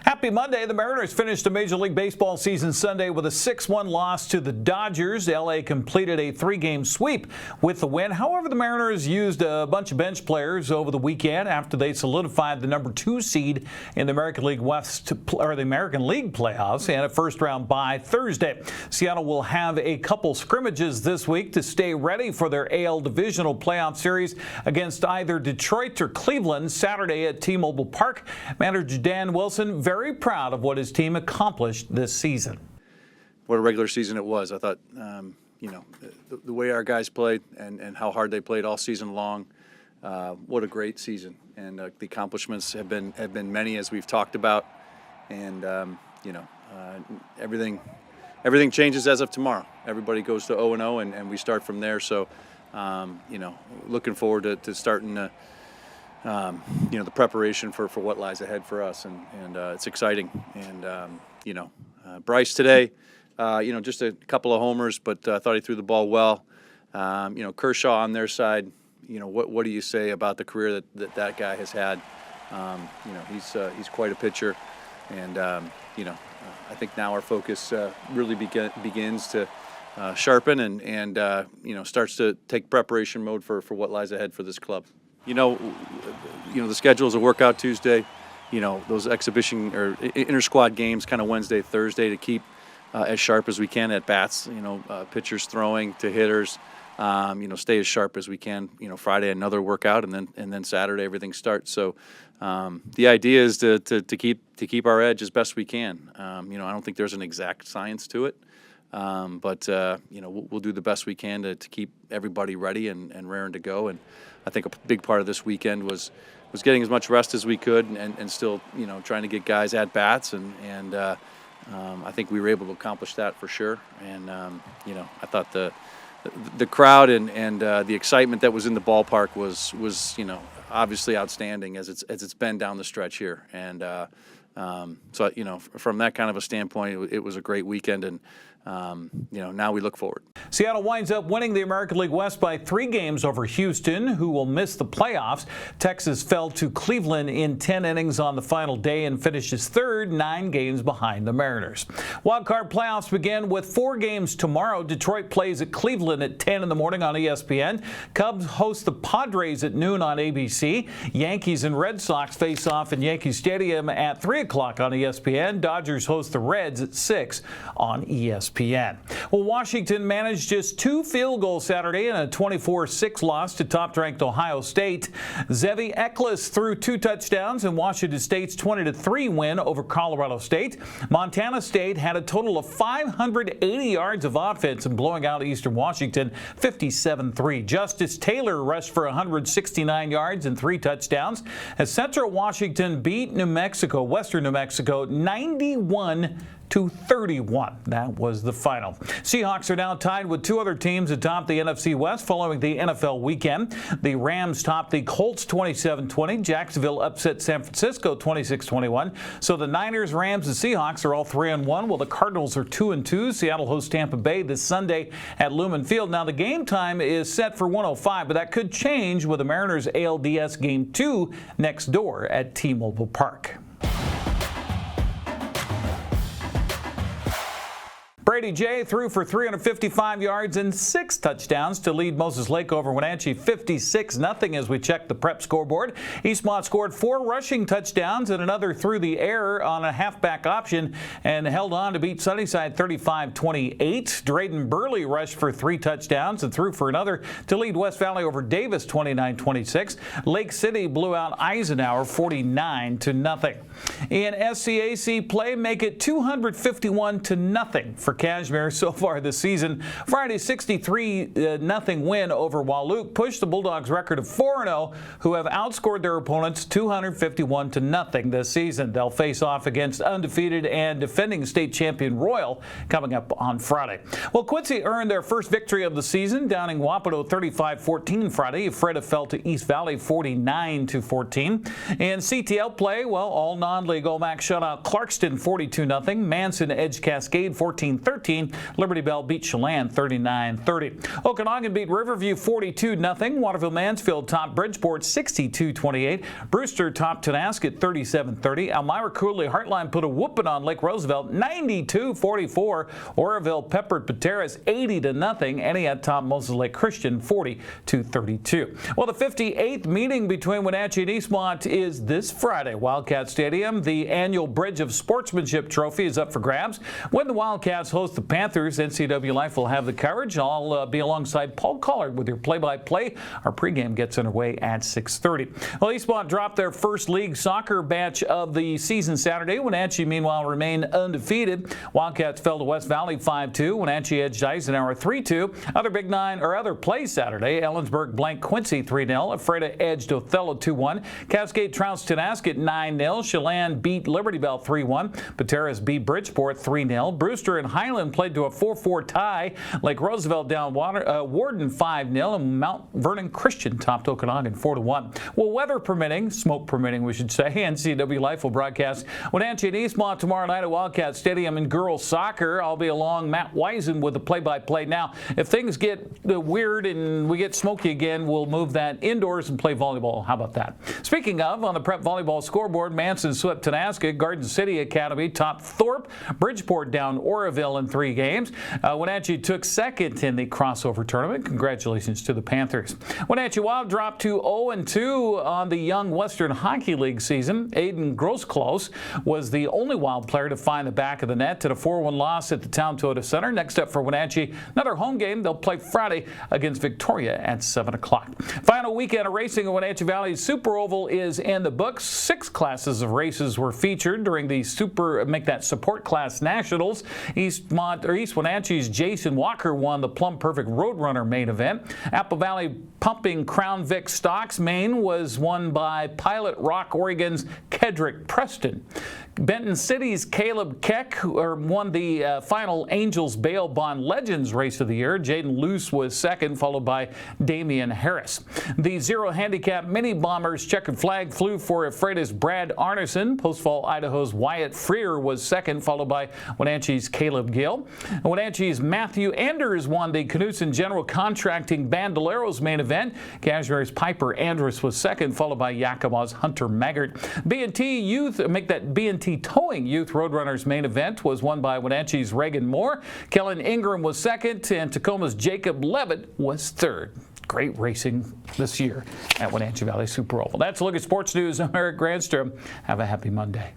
Happy Monday. The Mariners finished a Major League Baseball season Sunday with a 6-1 loss to the Dodgers. LA completed a 3-game sweep with the win. However, the Mariners used a bunch of bench players over the weekend after they solidified the number 2 seed in the American League West or the American League playoffs and a first-round bye Thursday. Seattle will have a couple scrimmages this week to stay ready for their AL divisional playoff series against either Detroit or Cleveland Saturday at T-Mobile Park. Manager Dan Wilson very proud of what his team accomplished this season. What a regular season it was. I thought, the way our guys played and how hard they played all season long, what a great season. And the accomplishments have been many, as we've talked about. And, everything changes as of tomorrow. Everybody goes to 0-0, and we start from there. So, looking forward to starting the preparation for what lies ahead for us, and it's exciting. And Bryce today, just a couple of homers, but I thought he threw the ball well. Kershaw on their side, what do you say about the career that guy has had? He's quite a pitcher, and I think now our focus really begins to sharpen and starts to take preparation mode for what lies ahead for this club. The schedule is a workout Tuesday, those exhibition or inter-squad games kind of Wednesday, Thursday to keep as sharp as we can at bats, pitchers throwing to hitters, stay as sharp as we can. Friday another workout, and then Saturday everything starts. So the idea is to keep our edge as best we can. I don't think there's an exact science to it. But we'll do the best we can to keep everybody ready and raring to go. And I think a big part of this weekend was getting as much rest as we could and still, trying to get guys at bats. And I think we were able to accomplish that for sure. And, I thought the crowd and the excitement that was in the ballpark was obviously outstanding as it's been down the stretch here. And so, from that kind of a standpoint, it was a great weekend, and now we look forward. Seattle winds up winning the American League West by 3 games over Houston, who will miss the playoffs. Texas fell to Cleveland in 10 innings on the final day and finishes third, 9 games behind the Mariners. Wildcard playoffs begin with 4 games tomorrow. Detroit plays at Cleveland at 10 in the morning on ESPN. Cubs host the Padres at noon on ABC. Yankees and Red Sox face off in Yankee Stadium at 3 o'clock on ESPN. Dodgers host the Reds at 6 on ESPN. Well, Washington managed just 2 field goals Saturday in a 24-6 loss to top-ranked Ohio State. Zevi Eckles threw 2 touchdowns in Washington State's 20-3 win over Colorado State. Montana State had a total of 580 yards of offense in blowing out Eastern Washington 57-3. Justice Taylor rushed for 169 yards and 3 touchdowns as Central Washington beat Western New Mexico 91-31. That was the final. Seahawks are now tied with 2 other teams atop the NFC West following the NFL weekend. The Rams topped the Colts 27-20. Jacksonville upset San Francisco 26-21. So the Niners, Rams, and Seahawks are all 3-1, while the Cardinals are 2-2. Seattle hosts Tampa Bay this Sunday at Lumen Field. Now the game time is set for 1:05, but that could change with the Mariners ALDS Game 2 next door at T-Mobile Park. Brady J threw for 355 yards and 6 touchdowns to lead Moses Lake over Wenatchee 56-0 as we check the prep scoreboard. Eastmont scored 4 rushing touchdowns and another through the air on a halfback option and held on to beat Sunnyside 35-28. Drayden Burley rushed for 3 touchdowns and threw for another to lead West Valley over Davis 29-26. Lake City blew out Eisenhower 49-0. In SCAC play, make it 251-0 for Cashmere so far this season. Friday's 63-0 win over Wahluke pushed the Bulldogs' record of 4-0, who have outscored their opponents 251-0 this season. They'll face off against undefeated and defending state champion Royal coming up on Friday. Well, Quincy earned their first victory of the season, downing Wapato 35-14 Friday. Freda fell to East Valley 49-14. In CTL play, all non-league Omac shut out Clarkston 42-0. Manson edged Cascade 14-13. 13. Liberty Bell beat Chelan 39-30. Okanagan beat Riverview 42-0. Waterville Mansfield topped Bridgeport 62-28. Brewster topped Tonasket 37-30. Elmira Cooley Heartline put a whooping on Lake Roosevelt 92-44. Oroville peppered Pateras 80-0. Entiat topped Moses Lake Christian 40-32. Well, the 58th meeting between Wenatchee and Eastmont is this Friday. Wildcat Stadium, the annual Bridge of Sportsmanship Trophy is up for grabs. When the Wildcats host the Panthers, NCWLIFE will have the coverage. I'll be alongside Paul Collard with your play-by-play. Our pregame gets underway at 6:30. Well, Eastmont dropped their first league soccer match of the season Saturday. Wenatchee, meanwhile, remained undefeated. Wildcats fell to West Valley 5-2. Wenatchee edged Eisenhower 3-2. Other plays Saturday. Ellensburg blanked Quincy 3-0. Ephrata edged Othello 2-1. Cascade trounced Tonasket 9-0. Chelan beat Liberty Bell 3-1. Pateras beat Bridgeport 3-0. Brewster and Highland played to a 4-4 tie. Lake Roosevelt down Warden 5-0. And Mount Vernon Christian topped Okanagan 4-1. Well, weather permitting, smoke permitting we should say, NCWLIFE will broadcast Wenatchee and Eastmont tomorrow night at Wildcat Stadium in girls soccer. I'll be along Matt Wiesen with the play-by-play. Now, if things get weird and we get smoky again, we'll move that indoors and play volleyball. How about that? Speaking of, on the prep volleyball scoreboard, Manson swept Tonasket. Garden City Academy topped Thorpe. Bridgeport down Oroville in 3 games. Wenatchee took second in the crossover tournament. Congratulations to the Panthers. Wenatchee Wild dropped to 0-2 on the Young Western Hockey League season. Aiden Grosclose was the only Wild player to find the back of the net at a 4-1 loss at the Town Toyota Center. Next up for Wenatchee, another home game. They'll play Friday against Victoria at 7 o'clock. Final weekend of racing at Wenatchee Valley's Super Oval is in the books. 6 classes of races were featured during the Make That Support Class Nationals. East Wenatchee's Jason Walker won the Plum Perfect Roadrunner main event. Apple Valley Pumping Crown Vic Stocks main was won by Pilot Rock Oregon's Kedrick Preston. Benton City's Caleb Keck won the final Angels Bail Bond Legends race of the year. Jaden Luce was second, followed by Damian Harris. The Zero Handicap Mini Bombers checkered flag flew for Ephrata's Brad Arneson. Postfall, Idaho's Wyatt Freer was second, followed by Wenatchee's Caleb Gill. Wenatchee's Matthew Anders won the Knutson General Contracting Bandoleros main event. Cashmere's Piper Andrus was second, followed by Yakima's Hunter Maggart. B&T Towing Youth Roadrunners main event was won by Wenatchee's Reagan Moore. Kellen Ingram was second, and Tacoma's Jacob Levitt was third. Great racing this year at Wenatchee Valley Super Oval. That's a look at sports news. I'm Eric Granstrom. Have a happy Monday.